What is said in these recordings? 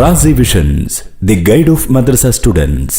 Razi visions, the guide of madrasa students.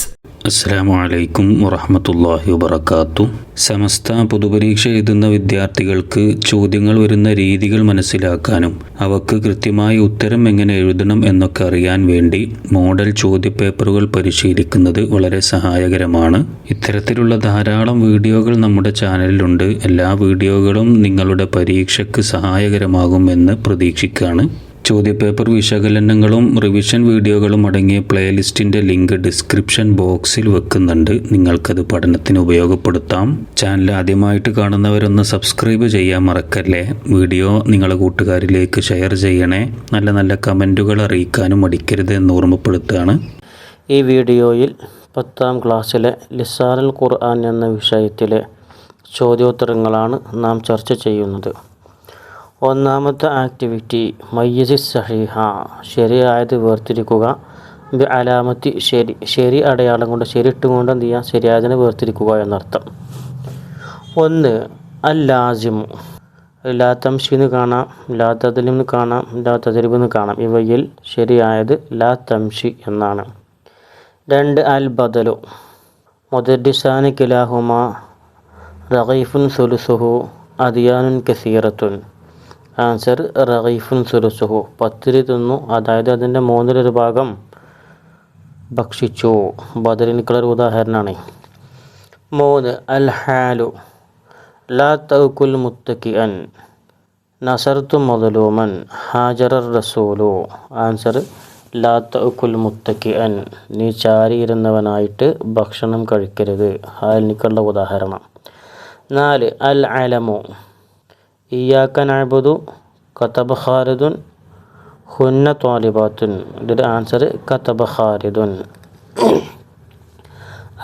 അസ്സലാമു അലൈക്കും വറഹ്മത്തുള്ളാഹി വബറകാതുഹു. സമസ്ത പൊതുപരീക്ഷ എഴുതുന്ന വിദ്യാർത്ഥികൾക്ക് ചോദ്യങ്ങൾ വരുന്ന രീതികൾ മനസ്സിലാക്കാനും അവക്ക് കൃത്യമായി ഉത്തരം എങ്ങനെ എഴുതണം എന്നൊക്കെ അറിയാൻ വേണ്ടി മോഡൽ ചോദ്യപേപ്പറുകൾ പരിശീലിക്കുന്നത് വളരെ സഹായകരമാണ്. ഇത്തരത്തിലുള്ള ധാരാളം വീഡിയോകൾ നമ്മുടെ ചാനലിലുണ്ട്. എല്ലാ വീഡിയോകളും നിങ്ങളുടെ പരീക്ഷയ്ക്ക് സഹായകരമാകുമെന്ന് പ്രതീക്ഷിക്കുകയാണ്. ചോദ്യപേപ്പർ വിശകലനങ്ങളും റിവിഷൻ വീഡിയോകളും അടങ്ങിയ പ്ലേലിസ്റ്റിൻ്റെ ലിങ്ക് ഡിസ്ക്രിപ്ഷൻ ബോക്സിൽ വെക്കുന്നുണ്ട്. നിങ്ങൾക്കത് പഠനത്തിന് ഉപയോഗപ്പെടുത്താം. ചാനൽ ആദ്യമായിട്ട് കാണുന്നവരൊന്ന് സബ്സ്ക്രൈബ് ചെയ്യാൻ മറക്കല്ലേ. വീഡിയോ നിങ്ങളുടെ കൂട്ടുകാരിലേക്ക് ഷെയർ ചെയ്യണേ. നല്ല നല്ല കമൻറ്റുകൾ അറിയിക്കാനും മടിക്കരുത് എന്ന് ഓർമ്മപ്പെടുത്തുകയാണ്. ഈ വീഡിയോയിൽ 10ാം ക്ലാസ്സിലെ ലിസാനുൽ ഖുർആൻ എന്ന വിഷയത്തിലെ ചോദ്യോത്തരങ്ങളാണ് നാം ചർച്ച ചെയ്യുന്നത്. ഒന്നാമത്തെ ആക്ടിവിറ്റി മയ്യിസ് സഹീഹ, ശരിയായത് വേർതിരിക്കുക. ബി അലാമത്തി, ശരി അടയാളം കൊണ്ട് ശരിയിട്ടുകൊണ്ട് എന്ത് ചെയ്യുക, ശരിയായതിനെ വേർതിരിക്കുക എന്നർത്ഥം. 1 അൽ ലാസിമു, ലാ തംഷിന്ന് കാണാം, ലാ തദ്ലിമെന്ന് കാണാം, ലാ തദ്രിബെന്ന് കാണാം. ഇവയിൽ ശരിയായത് ലാ തംഷി എന്നാണ്. 2 അൽ ബദലു, മുദദ്ദിസാനി കിലാഹുമ റഗീഫുൻ സുലുസുഹു അദിയാനുൻ കസീറത്തുൻ. ആൻസർ റഗീഫുൻ സുലുസുഹു, പത്തിരി തിന്നു, അതായത് അതിൻ്റെ 1/3 ഭാഗം ഭക്ഷിച്ചു. ബദലിനുള്ള ഒരു ഉദാഹരണമാണ്. 3 അൽ ഹാലു ലാ തഅകുൽ മുത്തക്കിഅൻ നസർതു മദ്ലൂമൻ ഹാജറ റസൂലു. ആൻസർ ലാ തഅകുൽ മുത്തക്കിഅൻ, നീ ചാരിയിരുന്നവനായിട്ട് ഭക്ഷണം കഴിക്കരുത്. ഹാലിനുള്ള ഉദാഹരണം. 4 അൽ അലമു ഇയ്യാക നഅ്ബുദു കതബ ഖാലിദുൻ ഹുന്ന ത്വാലിബാത്തുൻ. ഇതിൻ്റെ ആൻസർ കതബ ഖാലിദുൻ.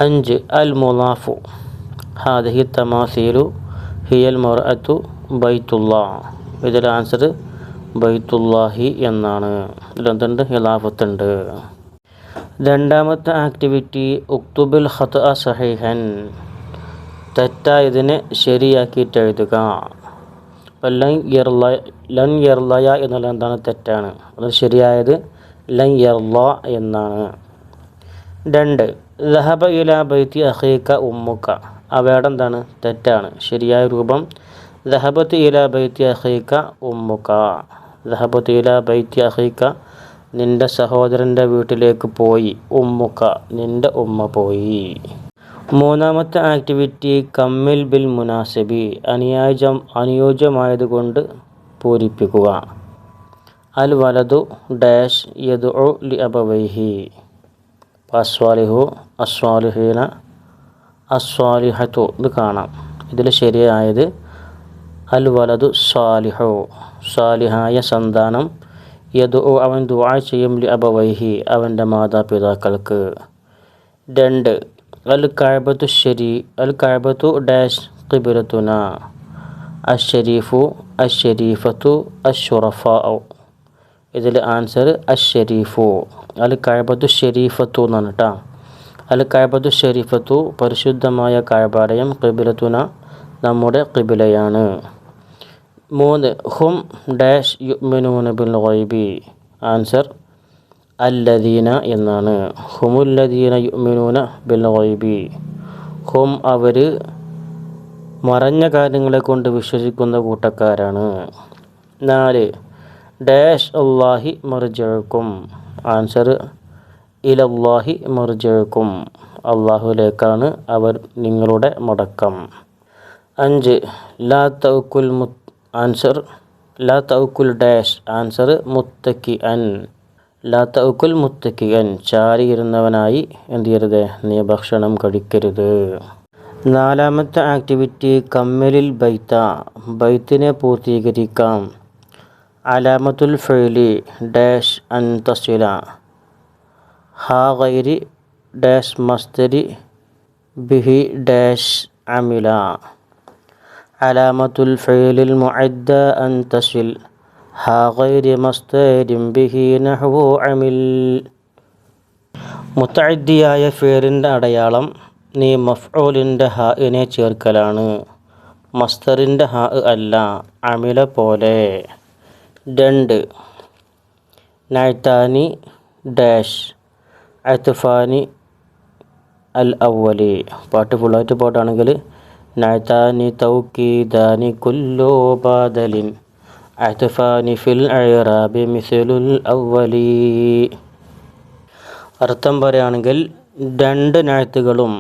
5 അൽ മുളാഫു ഹാദിഹി തമാസീലു ഹിയൽ മർഅത്തു ബൈത്തുല്ലാഹ്. ഇതിൻ്റെ ആൻസർ ബൈത്തുല്ലാഹി എന്നാണ്. ഇതിലെന്തുണ്ട്, ഖിലാഫത്തുണ്ട്. രണ്ടാമത്തെ ആക്ടിവിറ്റി ഉക്തുബിൽ ഖത്അ സഹീഹൻ, തെറ്റായതിനെ ശരിയാക്കിയിട്ട് എഴുതുക. ലൻ യർലയ എന്നുള്ള എന്താണ്, തെറ്റാണ്. അത് ശരിയായത് ലൻ യർല എന്നാണ്. 2 ദഹബ ഇലാ ബൈത്തി അഖീക ഉമ്മുക, അവയുടെ എന്താണ്, തെറ്റാണ്. ശരിയായ രൂപം ദഹബത്ത് ഇലാ ബൈത്തി അഖീക ഉമ്മുക. ദഹബത്ത് ഇലാ ബൈത്തി അഖീക, നിൻ്റെ സഹോദരൻ്റെ വീട്ടിലേക്ക് പോയി. ഉമ്മുക, നിൻ്റെ ഉമ്മ പോയി. മൂന്നാമത്തെ ആക്ടിവിറ്റി കമ്മിൽ ബിൽ മുനാസിബി, അനുയോജ്യമായതുകൊണ്ട് പൂരിപ്പിക്കുക. അൽ വലതു ഡാഷ് യദ്ഉ ലി അബവൈഹി അസ്വാലിഹു അസ്വാലിഹീന അസ്വാലിഹത്തു. ഇത് കാണാം. ഇതിൽ ശരിയായത് അൽ വലതു സാലിഹു, സാലിഹായ സന്താനം. യദ്ഉ, അവൻ ദുആ ചെയ്യും. ലി അബവൈഹി, അവൻ്റെ മാതാപിതാക്കൾക്ക്. 2 അൽ കഅബത്തു ഡാഷ് ഖിബ്ലത്തുന അശ്ശരീഫു അശ്ശരീഫത്തു അശ്ശുറഫാഉ. ഇതിൽ ആൻസർ അശ്ശരീഫു. അൽ കഅബത്തു ഷരീഫത്തു എന്നാണ് കേട്ടോ. അൽ കഅബത്തു ഷരീഫത്തു, പരിശുദ്ധമായ കഅബാലയം. ഖിബ്ലത്തുന, നമ്മുടെ ഖിബ്ലയാണ്. 3 ഹും ഡാഷ് യുഅ്മിനൂന ബിൽ ഗൈബി. ആൻസർ അല്ലദീന എന്നാണ്. ഹുമുല്ലദീന യുഅ്മിനൂന ബിൽ ഗൈബി. ഹും, അവർ മറഞ്ഞ കാര്യങ്ങളെ കൊണ്ട് വിശ്വസിക്കുന്ന കൂട്ടക്കാരാണ്. 4 ഡാഷ് അല്ലാഹി മർജിഉക്കും. ആൻസർ ഇലല്ലാഹി മർജിഉക്കും, അള്ളാഹുവിലേക്കാണ് നിങ്ങളുടെ മടക്കം. 5 ലാ തഅകുൽ ആൻസർ ലാ തഅകുൽ ഡാഷ്. ആൻസർ മുത്തക്കിഅൻ. ലാ തഅകുൽ മുത്തക്കിഅൻ, ചാരിയിരുന്നവനായി എന്ത് ചെയ്യരുത്, നീ ഭക്ഷണം കഴിക്കരുത്. നാലാമത്തെ ആക്ടിവിറ്റി കമ്മിലിൽ ബൈത്ത, ബൈത്തിനെ പൂർത്തീകരിക്കാം. അലാമത്തുൽ ഫഇലി ഡാഷ് അൻ തസില ഹാ ഗൈരി ഡാഷ് മസ്ദരി ബിഹി ഡാഷ് അമില. അലാമത്തുൽ ഫഇലിൽ മുഅദ്ദ അൻ തസിൽ ഹാ ഗൈരി മസ്ദരിൻ ബിഹി നഹ്വു അമിൽ. മുതഅദ്ദിയായ ഫിഅലിൻ്റെ അടയാളം നീ മഫ്ഊലിൻ്റെ ഹാഇനെ ചേർക്കലാണ്. മസ്ദറിൻ്റെ ഹാ അല്ല, അമില പോലെ. 2 നഅ്താനി ഡാഷ് അത്ഫാനി അൽ അവലി. പാട്ട് ഫുള്ളായിട്ട് പാട്ടാണെങ്കിൽ നഅതാനി തൗക്കീദാനി കുല്ലു ബാദലിൻ അത്ഫാനി ഫിൽ ഇറാബി മിസ്ലുൽ അവലി. അർത്ഥം പറയുകയാണെങ്കിൽ രണ്ട് നഅത്തുകളും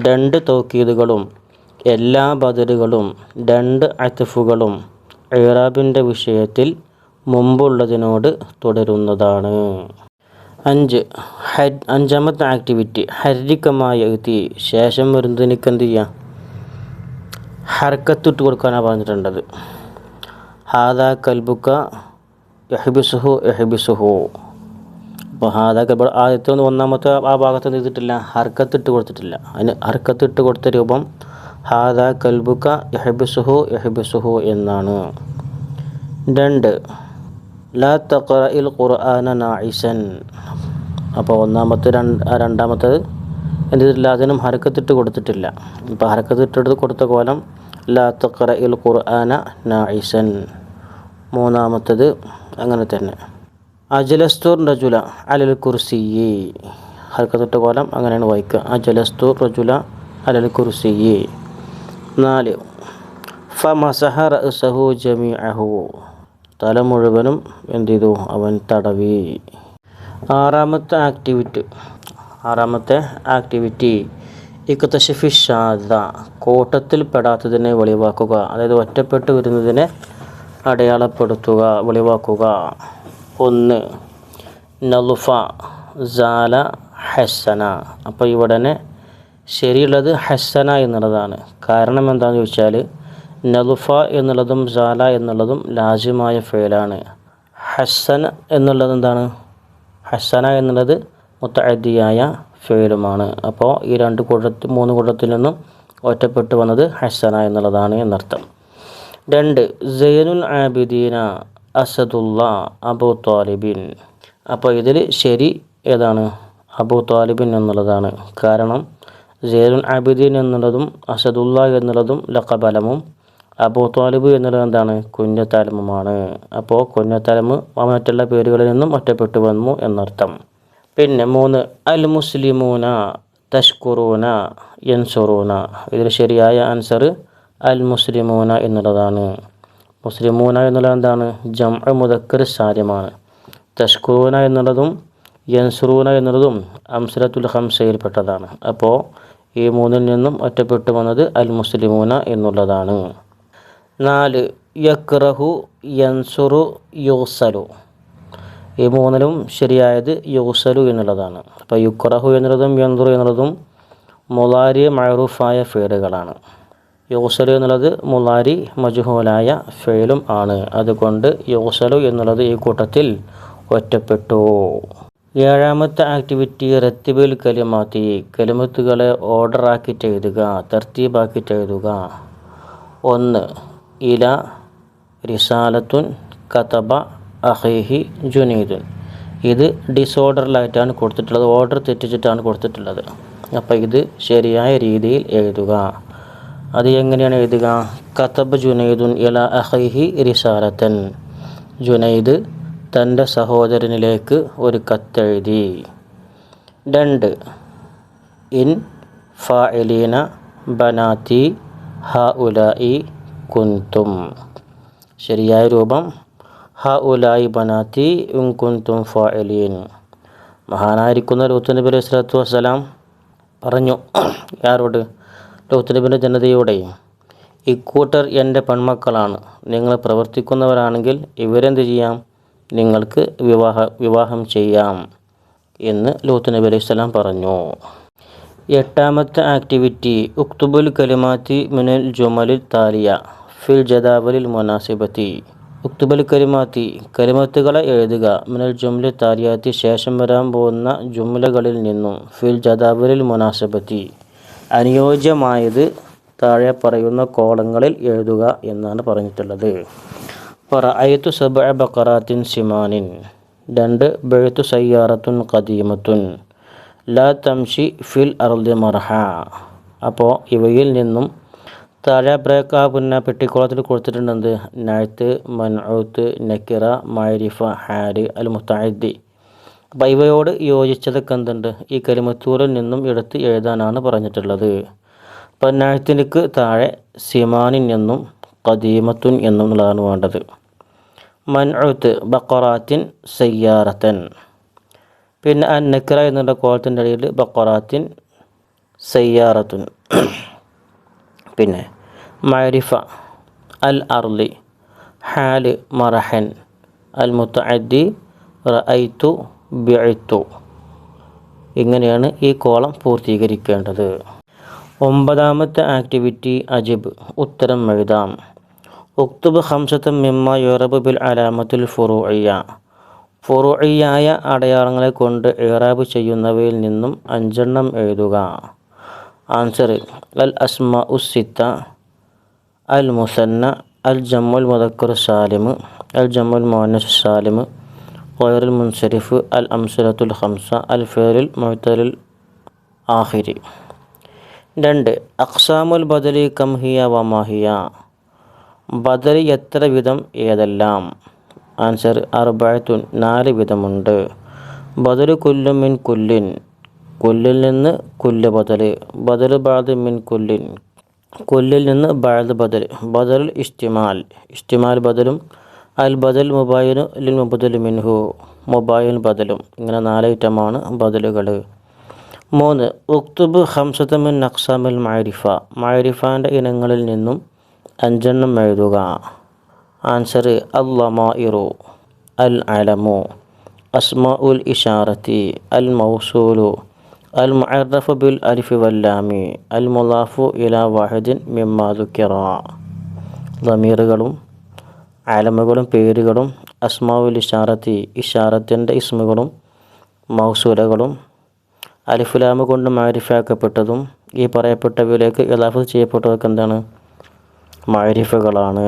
രണ്ട് തൗക്കീദുകളും എല്ലാ ബദലുകളും രണ്ട് അത്ഫുകളും ഇറാബിൻ്റെ വിഷയത്തിൽ മുമ്പുള്ളതിനോട് തുടരുന്നതാണ്. 5. അഞ്ചാമത്തെ ആക്ടിവിറ്റി ഹർരിക്കമായ എത്തി ശേഷം വരുന്നതിനൊക്കെ എന്ത് ചെയ്യുക, ഹർക്കത്തിട്ട് കൊടുക്കാനാണ് പറഞ്ഞിട്ടുള്ളത്. ഹാദാ കൽബുക്ക യഹ്ബിസുഹു യഹ്ബിസുഹു. അപ്പോൾ ഹാദാ കൽബ് ആദ്യത്തെ ഒന്നാമത്തെ ആ ഭാഗത്ത് ചെയ്തിട്ടില്ല, ഹർക്കത്തിട്ട് കൊടുത്തിട്ടില്ല. അതിന് ഹർക്കത്തിട്ട് കൊടുത്ത രൂപം ഹാദാ കൽബുക്ക യഹ്ബിസുഹു യഹ്ബിസുഹു എന്നാണ്. 2. ലാ തഖറഇൽ ഖുർആന നാഇസൻ. അപ്പോൾ രണ്ടാമത്തത് എന്ത് ചെയ്തിട്ടില്ല, അതിനും ഹർക്കത്തിട്ട് കൊടുത്തിട്ടില്ല. ഇപ്പോൾ ഹർക്കത്തിട്ട് കൊടുത്ത കോലം ലാ തഖറഇൽ ഖുർആന നാഇസൻ. മൂന്നാമത്തത് അങ്ങനെ തന്നെ അജ്ലസ്തു റജുല അലൽ കുർസിയ്യി. ഹർക്കത്തിട്ട് കോലം അങ്ങനെയാണ് വായിക്കുക, അജ്ലസ്തു റജുല അലൽ കുർസിയ്യി. 4. ഫമസഹ റഅസഹു ജമീഅഹു. തല മുഴുവനും എന്ത് ചെയ്തു, അവൻ തടവി. ആറാമത്തെ ആക്ടിവിറ്റി ഇക്തശഫി ഷാദ. കൂട്ടത്തിൽ പെടാത്തതിനെ വെളിവാക്കുക, അതായത് ഒറ്റപ്പെട്ട് വരുന്നതിനെ അടയാളപ്പെടുത്തുക, വെളിവാക്കുക. 1. നളുഫ സാല ഹസന. അപ്പോൾ ഇവിടെ ശരിയുള്ളത് ഹസന എന്നുള്ളതാണ്. കാരണം എന്താണെന്ന് ചോദിച്ചാൽ നളുഫ എന്നുള്ളതും സാല എന്നുള്ളതും ലാസിമായ ഫേലാണ്. ഹസന എന്നുള്ളത് എന്താണ്, ഹസന എന്നുള്ളത് മുത്തഅദ്ദിയായ ഫേലുമാണ്. അപ്പോൾ ഈ മൂന്ന് കൂട്ടത്തിൽ നിന്നും ഒറ്റപ്പെട്ട് വന്നത് ഹസന എന്നുള്ളതാണ് എന്നർത്ഥം. 2. സൈനുൽ ആബിദീന അസദുല്ല അബൂ ത്വാലിബിൻ. അപ്പോൾ ഇതിൽ ശരി ഏതാണ്, അബൂ ത്വാലിബിൻ എന്നുള്ളതാണ്. കാരണം സൈനുൽ ആബിദീൻ എന്നുള്ളതും അസദുല്ല എന്നുള്ളതും ലഖബലമും അബൂ ത്വാലിബ് എന്നുള്ളത് എന്താണ്, കുഞ്ഞത്തലമുമാണ്. അപ്പോൾ കുഞ്ഞത്തലമ് മറ്റുള്ള പേരുകളിൽ നിന്നും ഒറ്റപ്പെട്ടു വന്നു എന്നർത്ഥം. പിന്നെ 3. അൽ മുസ്ലിമൂന തഷ്കുറൂന യൻസുറൂന. ഇതിൽ ശരിയായ ആൻസർ അൽ മുസ്ലിമൂന എന്നുള്ളതാണ്. മുസ്ലിമൂന എന്നുള്ളത് എന്താണ്, ജംഅ മുദക്കർ സാലിമാണ്. തഷ്കുറൂന എന്നുള്ളതും യൻസുറൂന എന്നുള്ളതും അംസലത്തുൽ ഖംസയിൽപ്പെട്ടതാണ്. അപ്പോൾ ഈ മൂന്നിൽ നിന്നും ഒറ്റപ്പെട്ടു വന്നത് അൽ മുസ്ലിമൂന എന്നുള്ളതാണ്. 4. യക്റഹു യൻസുറു യുഗ്സലു. ഈ മൂന്നിലും ശരിയായത് യുഗ്സലു എന്നുള്ളതാണ്. അപ്പോൾ യുക്റഹു എന്നുള്ളതും യൻസുറു എന്നുള്ളതും മുളാരി മഅറൂഫായ ഫേലുകളാണ്. യുഗ്സലു എന്നുള്ളത് മുളാരി മജ്ഹൂലായ ഫേലും ആണ്. അതുകൊണ്ട് യുഗ്സലു എന്നുള്ളത് ഈ കൂട്ടത്തിൽ ഒറ്റപ്പെട്ടു. 7ാമത്തെ ആക്ടിവിറ്റി റത്തിബുൽ കലിമാത്തി. കലിമത്തുകളെ ഓർഡറാക്കിയിട്ട് എഴുതുക, തർത്തീബാക്കിയിട്ട് എഴുതുക. 1. ഇല റിസാലത്തുൻ കതബ അഖീഹി ജുനൈദുൻ. ഇത് ഡിസോർഡറിലായിട്ടാണ് കൊടുത്തിട്ടുള്ളത്, ഓർഡർ തെറ്റിച്ചിട്ടാണ് കൊടുത്തിട്ടുള്ളത്. അപ്പോൾ ഇത് ശരിയായ രീതിയിൽ എഴുതുക. അത് എങ്ങനെയാണ് എഴുതുക, കതബ ജുനൈദുൻ ഇല അഖീഹി റിസാലത്തൻ. ജുനൈദ് തൻ്റെ സഹോദരനിലേക്ക് ഒരു കത്തെഴുതി. 2. ഇൻ ഫാഇലീന ബനാത്തി ഹഉലായി കുന്തും. ശരിയായ രൂപം ഹഉലായി ബനാത്തി ഇൻ കുന്തും ഫാഇലീൻ. മഹാനായിരിക്കുന്ന ലൂത്ത് നബി അലൈഹി സ്വലാത്തു വസ്സലാം പറഞ്ഞു, ആരോട്, ലൂത്ത് നബിയുടെ ജനതയോടെ, ഇക്കൂട്ടർ എൻ്റെ പെൺമക്കളാണ്, നിങ്ങൾ പ്രവർത്തിക്കുന്നവരാണെങ്കിൽ ഇവരെന്ത് ചെയ്യാം, നിങ്ങൾക്ക് വിവാഹം ചെയ്യാം എന്ന് ലൂത്ത് നബി അലൈഹി സ്വലാം പറഞ്ഞു. 8ാമത്തെ ആക്ടിവിറ്റി ഉക്തുബുൽ കലിമാത്തി മിനൽ ജുമലിൽ താലിയ ഫിൽ ജദാവലിൽ മുനാസിബത്തി. ഉക്തുബുൽ കലിമാത്തി കലിമത്തുകളെ എഴുതുക, മിനൽ ജുംലി താലിയാത്തി ശേഷം വരാൻ പോകുന്ന ജുംലകളിൽ നിന്നും, ഫിൽ ജദാവലിൽ മുനാസിബത്തി അനുയോജ്യമായത് താഴെ പറയുന്ന കോളങ്ങളിൽ എഴുതുക എന്നാണ് പറഞ്ഞിട്ടുള്ളത്. റഅയ്തു സബ്അ ബഖറാത്തിൻ സിമാനിൻ. 2. ബഅ്തു സയ്യാറത്തുൻ ഖദീമത്തുൻ ലാ തംഷി ഫിൽ അർളി മർഹ. അപ്പോൾ ഇവയിൽ നിന്നും താഴെ പിന്നെ പെട്ടിക്കോളത്തിൽ കൊടുത്തിട്ടുണ്ട് നഅത്ത്, മൻഊത്ത്, നക്കിറ, മഅരിഫ, ഹാല്, അൽ മുതഅദ്ദി അപ്പോൾ ഇവയോട് യോജിച്ചതൊക്കെ എന്തുണ്ട് ഈ കലിമത്തൂറിൽ നിന്നും എടുത്ത് എഴുതാനാണ് പറഞ്ഞിട്ടുള്ളത്. അപ്പോൾ നാഴ്ത്തിനിക്ക് താഴെ സിമാനിൻ എന്നും ഖദീമത്തുൻ എന്നും ഉള്ളതാണ് വേണ്ടത്. മൻഉത്ത് ബഖറാത്തിൻ സയ്യാറത്തൻ. പിന്നെ അൻ നക്ര എന്നുള്ള കോളത്തിൻ്റെ അടിയിൽ ബഖറാത്തിൻ സയ്യാറത്തുൻ. പിന്നെ മഅരിഫ അൽ അർളി ഹാല് മറഹൻ അൽ മുത്തഅദ്ദി റഅയ്തു ബിഅത്തു. ഇങ്ങനെയാണ് ഈ കോളം പൂർത്തീകരിക്കേണ്ടത്. 9ാമത്തെ ആക്ടിവിറ്റി അജിബ്, ഉത്തരം എഴുതാം. ഉക്തുബ് ഖംസത്തൻ മിമ്മ യുറബ് ബിൽ അലാമത്തുൽ ഫുറൂഇയ്യ. ഫുറൂഇയ്യായ അടയാളങ്ങളെ കൊണ്ട് ഇറാബ് ചെയ്യുന്നവയിൽ നിന്നും 5 എണ്ണം എഴുതുക. ആൻസർ അൽ അസ്മാ ഉസ്സിത്ത, അൽ മുസന്ന, അൽ ജമ്മുൽ മുദക്കർ സാലിം, അൽ ജമ്മുൽ മുഅന്നസ് സാലിം, ഗൈറുൽ മുൻസരിഫ്, അൽ അംസലത്തുൽ ഖംസ, അൽ ഫിഅലുൽ മുഅ്തലുൽ ആഖിരി. 2 അഖ്സാമുൽ ബദലി കം ഹിയ വമാഹിയ. ബദലി എത്ര വിധം ഏതെല്ലാം? ആൻസർ അർബഅത്തുൻ 4 വിധമുണ്ട്. ബദലു കുല്ലു മിൻ കുല്ലിൻ, കുല്ലിൽ നിന്ന് കുല്ല് ബദല്. ബദലു ബഅദ് മിൻ കുല്ലിൻ, കുല്ലിൽ നിന്ന് ബഅദ് ബദൽ. ബദലുൽ ഇസ്തിമാൽ, ഇസ്തിമാൽ ബദലും. അൽ ബദൽ മുബായിനു ലിൽ മുബദൽ മിൻഹു, മുബായിൻ ബദലും. ഇങ്ങനെ 4 ഐറ്റമാണ് ബദലുകൾ. 3 ഉക്തുബ് ഖംസത മിൻ അഖ്സാമിൽ മഅരിഫ. മഅരിഫാൻ്റെ ഇനങ്ങളിൽ നിന്നും 5 എണ്ണം എഴുതുക. ആൻസർ അൽ ലമാഇറു, അൽ അലമു, അസ്മാഉൽ ഇഷാറത്തി, അൽ മൗസൂലു, അൽ മുഅറഫു ബിൽ അലിഫി വല്ലാമി, അൽ മുളാഫു ഇലാ വാഹിദിൻ മിമ്മാ ദുക്കിറ. ദമീറുകളും അലമുകളും പേരുകളും, അസ്മാഉൽ ഇഷാറത്തി ഇഷാറത്തിൻ്റെ ഇസ്മുകളും, മൗസൂലകളും, അലിഫുലാമ് കൊണ്ട് മാരിഫാക്കപ്പെട്ടതും ഈ പറയപ്പെട്ടവയിലേക്ക് ഇളാഫത്ത് ചെയ്യപ്പെട്ടതൊക്കെ എന്താണ്? മാരിഫകളാണ്.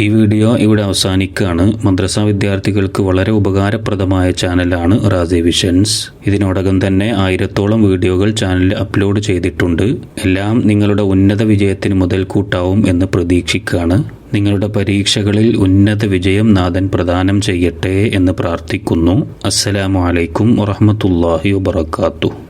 ഈ വീഡിയോ ഇവിടെ അവസാനിക്കുകയാണ്. മദ്രസ വിദ്യാർത്ഥികൾക്ക് വളരെ ഉപകാരപ്രദമായ ചാനലാണ് റാസി വിഷൻസ്. ഇതിനോടകം തന്നെ 1000-ഓളം വീഡിയോകൾ ചാനലിൽ അപ്ലോഡ് ചെയ്തിട്ടുണ്ട്. എല്ലാം നിങ്ങളുടെ ഉന്നത വിജയത്തിന് മുതൽക്കൂട്ടാവും എന്ന് പ്രതീക്ഷിക്കുകയാണ്. നിങ്ങളുടെ പരീക്ഷകളിൽ ഉന്നത വിജയം നാഥൻ പ്രദാനം ചെയ്യട്ടെ എന്ന് പ്രാർത്ഥിക്കുന്നു. അസ്സലാമു അലൈക്കും വറഹ്മത്തുള്ളാഹി വബറകാതുഹു.